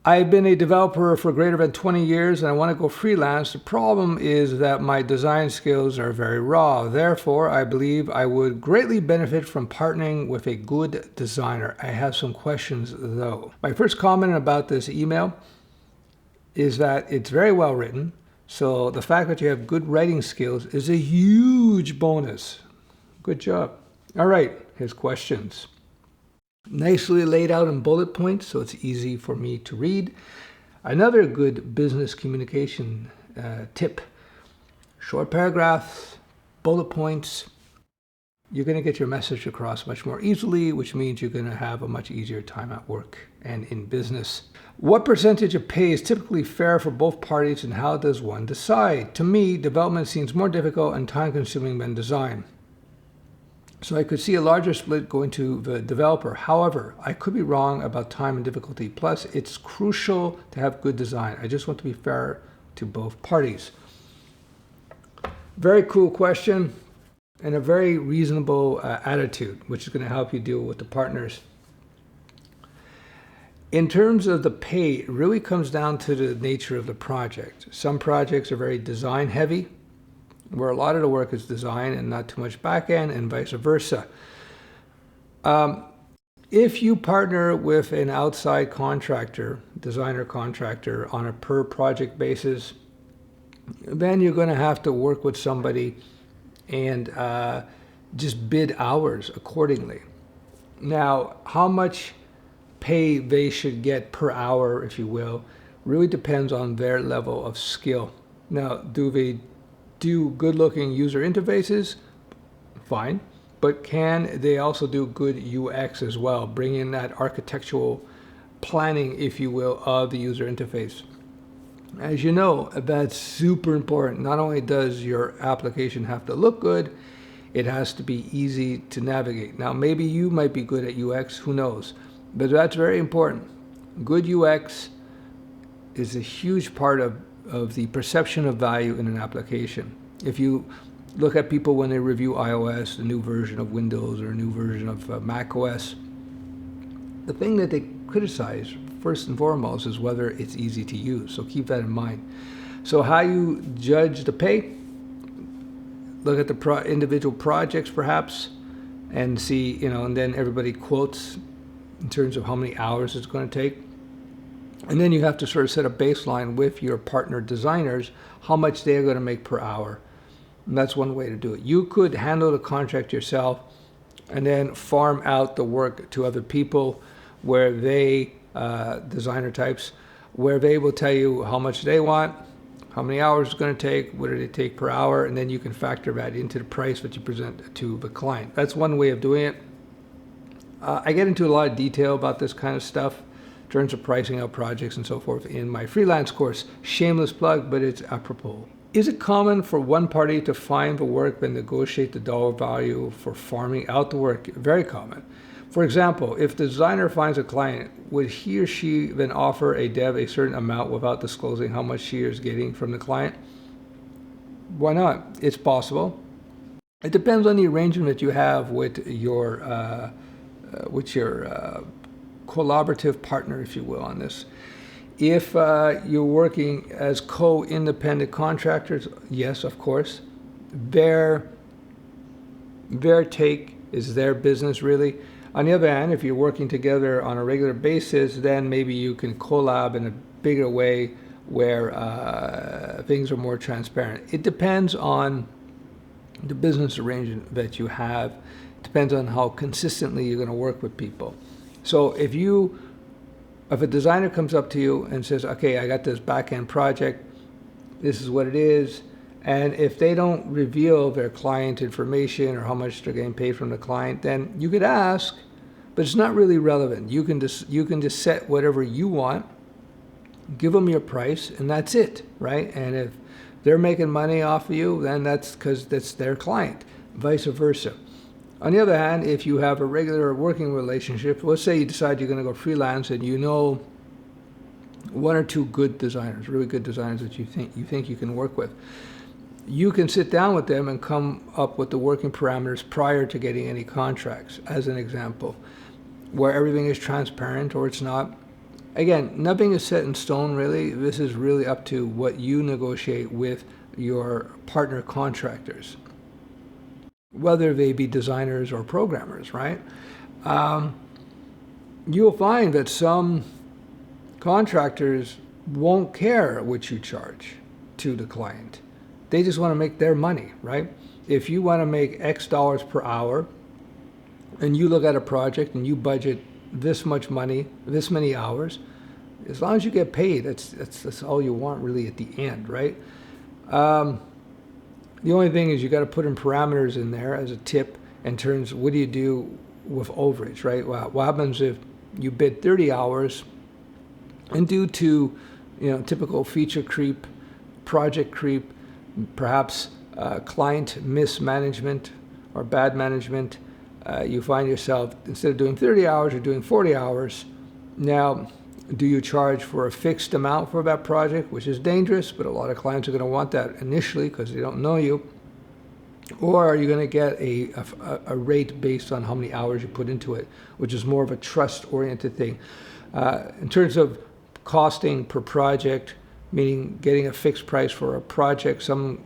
I've been a developer for greater than 20 years and I want to go freelance. The problem is that my design skills are very raw. Therefore, I believe I would greatly benefit from partnering with a good designer. I have some questions though. My first comment about this email is that it's very well written. So the fact that you have good writing skills is a huge bonus. Good job. All right, here's questions. Nicely laid out in bullet points, so it's easy for me to read. Another good business communication tip: short paragraphs, bullet points. You're going to get your message across much more easily, which means you're going to have a much easier time at work and in business. What percentage of pay is typically fair for both parties, and how does one decide? To me, development seems more difficult and time-consuming than design. So I could see a larger split going to the developer. However, I could be wrong about time and difficulty. Plus, it's crucial to have good design. I just want to be fair to both parties. Very cool question and a very reasonable attitude, which is going to help you deal with the partners. In terms of the pay, it really comes down to the nature of the project. Some projects are very design heavy, where a lot of the work is design and not too much back end, and vice versa. If you partner with an outside contractor, designer contractor, on a per project basis, then you're going to have to work with somebody and just bid hours accordingly. Now, how much pay they should get per hour, if you will, really depends on their level of skill. Now, do they do good-looking user interfaces? Fine. But can they also do good UX as well? Bring in that architectural planning, if you will, of the user interface. As you know, that's super important. Not only does your application have to look good, it has to be easy to navigate. Now, maybe you might be good at UX, who knows? But that's very important. Good UX is a huge part of the perception of value in an application. If you look at people when they review iOS, the new version of Windows or a new version of Mac OS, the thing that they criticize first and foremost is whether it's easy to use. So keep that in mind. So how you judge the pay, look at the individual projects perhaps, and see, and then everybody quotes in terms of how many hours it's going to take. And then you have to sort of set a baseline with your partner designers, how much they're going to make per hour. And that's one way to do it. You could handle the contract yourself and then farm out the work to other people where they, designer types, where they will tell you how much they want, how many hours it's going to take, what do they take per hour, and then you can factor that into the price that you present to the client. That's one way of doing it. I get into a lot of detail about this kind of stuff in terms of pricing out projects and so forth in my freelance course. Shameless plug, but it's apropos. Is it common for one party to find the work and negotiate the dollar value for farming out the work? Very common. For example, if the designer finds a client, would he or she then offer a dev a certain amount without disclosing how much she is getting from the client? Why not? It's possible. It depends on the arrangement that you have with your collaborative partner, if you will, on this. If you're working as co-independent contractors, yes, of course. Their take is their business, really. On the other hand, if you're working together on a regular basis, then maybe you can collab in a bigger way where things are more transparent. It depends on the business arrangement that you have. It depends on how consistently you're going to work with people. So if a designer comes up to you and says, okay, I got this back-end project, this is what it is, and if they don't reveal their client information or how much they're getting paid from the client, then you could ask, but it's not really relevant. You can just set whatever you want, give them your price, and that's it, right? And if they're making money off of you, then that's because that's their client, vice versa. On the other hand, if you have a regular working relationship, let's say you decide you're going to go freelance and you know one or two good designers, really good designers that you think you can work with, you can sit down with them and come up with the working parameters prior to getting any contracts, as an example, where everything is transparent or it's not. Again, nothing is set in stone really. This is really up to what you negotiate with your partner contractors, whether they be designers or programmers, right? You'll find that some contractors won't care what you charge to the client. They just want to make their money, right? If you want to make X dollars per hour and you look at a project and you budget this much money, this many hours, as long as you get paid, that's all you want really at the end, right? The only thing is you got to put in parameters in there as a tip in terms of what do you do with overage, right? Well, what happens if you bid 30 hours and due to, typical feature creep, project creep, perhaps client mismanagement or bad management, you find yourself, instead of doing 30 hours, you're doing 40 hours. Now, do you charge for a fixed amount for that project, which is dangerous, but a lot of clients are going to want that initially because they don't know you? Or are you going to get a rate based on how many hours you put into it, which is more of a trust-oriented thing? In terms of costing per project, meaning getting a fixed price for a project, some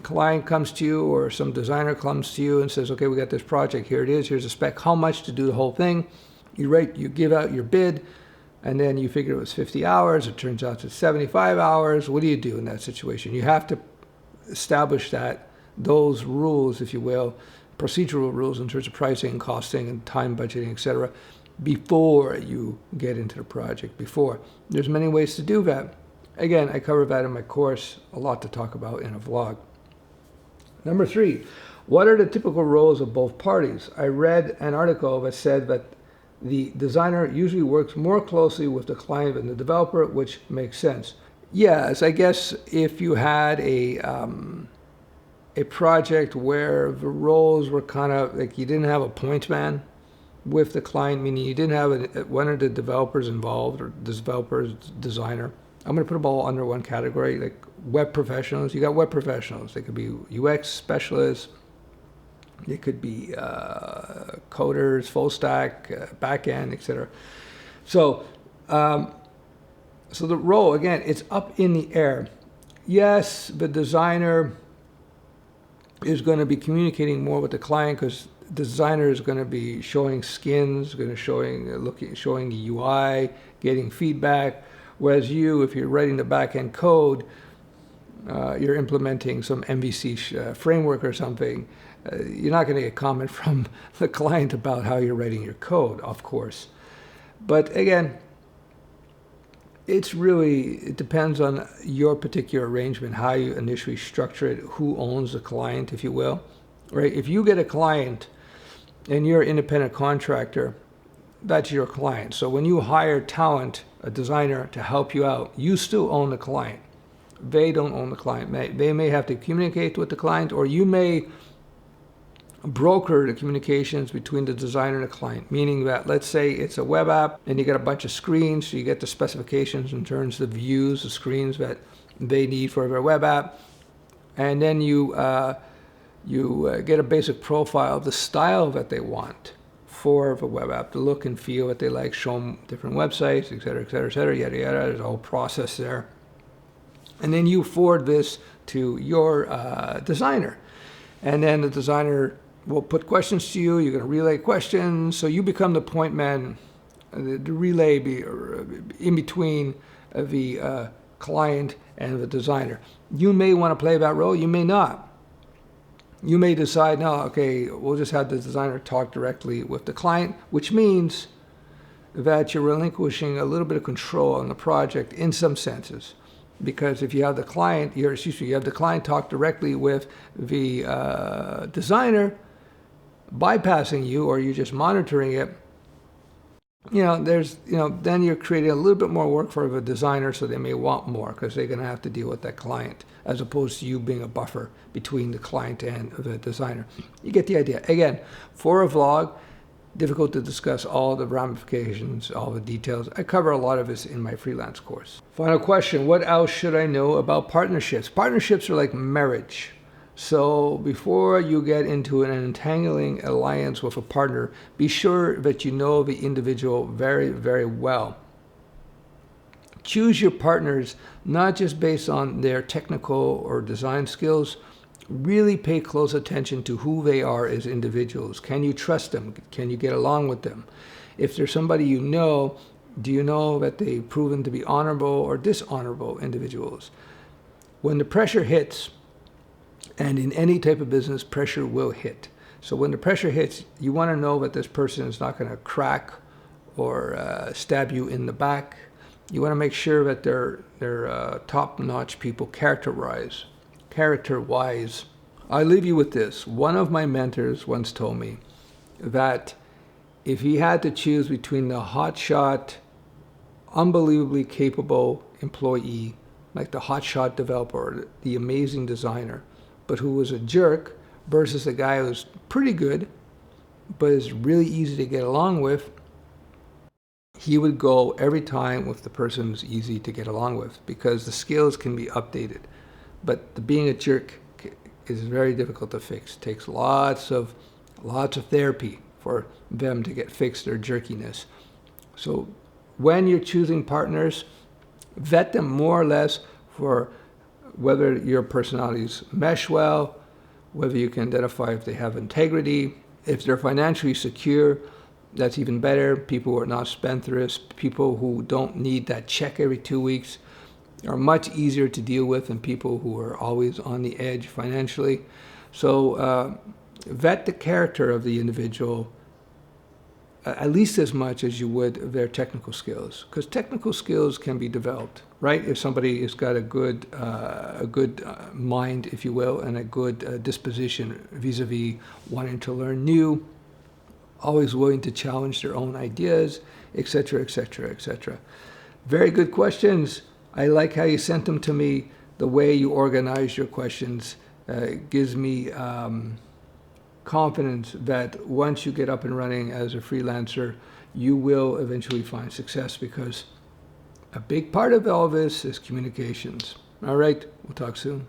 client comes to you or some designer comes to you and says, okay, we got this project, here it is, here's a spec, how much to do the whole thing? You give out your bid, and then you figure it was 50 hours, it turns out it's 75 hours. What do you do in that situation? You have to establish those rules, if you will, procedural rules in terms of pricing and costing and time budgeting, etc., before you get into the project. There's many ways to do that. Again, I cover that in my course, a lot to talk about in a vlog. Number 3, what are the typical roles of both parties? I read an article that said that the designer usually works more closely with the client than the developer, which makes sense. Yes, I guess if you had a project where the roles were kind of like you didn't have a point man with the client, meaning you didn't have one of the developers involved or the developer's designer. I'm going to put them all under one category, like web professionals. You got web professionals. They could be UX specialists. They could be coders, full stack, back end, etc. So the role, again, it's up in the air. Yes, the designer is going to be communicating more with the client because the designer is going to be showing skins, going to showing the UI, getting feedback. Whereas you, if you're writing the back end code, you're implementing some MVC framework or something, you're not going to get comment from the client about how you're writing your code, of course. But again, it depends on your particular arrangement, how you initially structure it, who owns the client, if you will. Right? If you get a client and you're an independent contractor, that's your client. So when you hire talent, a designer to help you out, you still own the client. They don't own the client. They may have to communicate with the client, or you may broker the communications between the designer and the client, meaning that, let's say it's a web app and you get a bunch of screens, so you get the specifications in terms of views, the screens that they need for their web app, and then you get a basic profile of the style that they want for the web app, the look and feel that they like, show them different websites, et cetera, yada, yada. There's a whole process there. And then you forward this to your designer. And then the designer will put questions to you. You're going to relay questions. So you become the point man, the relay in between the client and the designer. You may want to play that role. You may not. You may decide, no, okay, we'll just have the designer talk directly with the client, which means that you're relinquishing a little bit of control on the project in some senses. Because if you have the client, you have the client talk directly with the designer, bypassing you, or you're just monitoring it, then you're creating a little bit more work for the designer, so they may want more because they're going to have to deal with that client, as opposed to you being a buffer between the client and the designer. You get the idea. Again, for a vlog, difficult to discuss all the ramifications, all the details. I cover a lot of this in my freelance course. Final question, what else should I know about partnerships? Partnerships are like marriage. So before you get into an entangling alliance with a partner, be sure that you know the individual very, very well. Choose your partners not just based on their technical or design skills. Really pay close attention to who they are as individuals. Can you trust them? Can you get along with them? If there's somebody you know, do you know that they've proven to be honorable or dishonorable individuals? When the pressure hits, and in any type of business, pressure will hit. So when the pressure hits, you want to know that this person is not going to crack or stab you in the back. You want to make sure that they're top-notch people, character-wise. I leave you with this. One of my mentors once told me that if he had to choose between the hotshot, unbelievably capable employee, like the hotshot developer, the amazing designer, but who was a jerk, versus a guy who's pretty good, but is really easy to get along with, he would go every time with the person who's easy to get along with, because the skills can be updated. But being a jerk is very difficult to fix. It takes lots of therapy for them to get fixed their jerkiness. So when you're choosing partners, vet them more or less for whether your personalities mesh well, whether you can identify if they have integrity, if they're financially secure. That's even better. People who are not spendthrifts, people who don't need that check every 2 weeks, are much easier to deal with than people who are always on the edge financially. So vet the character of the individual at least as much as you would their technical skills, because technical skills can be developed, right? If somebody has got a good mind, if you will, and a good disposition vis-a-vis wanting to learn new, always willing to challenge their own ideas, etc., etc., etc. Very good questions. I like how you sent them to me. The way you organize your questions gives me confidence that once you get up and running as a freelancer, you will eventually find success, because a big part of all this is communications. All right, we'll talk soon.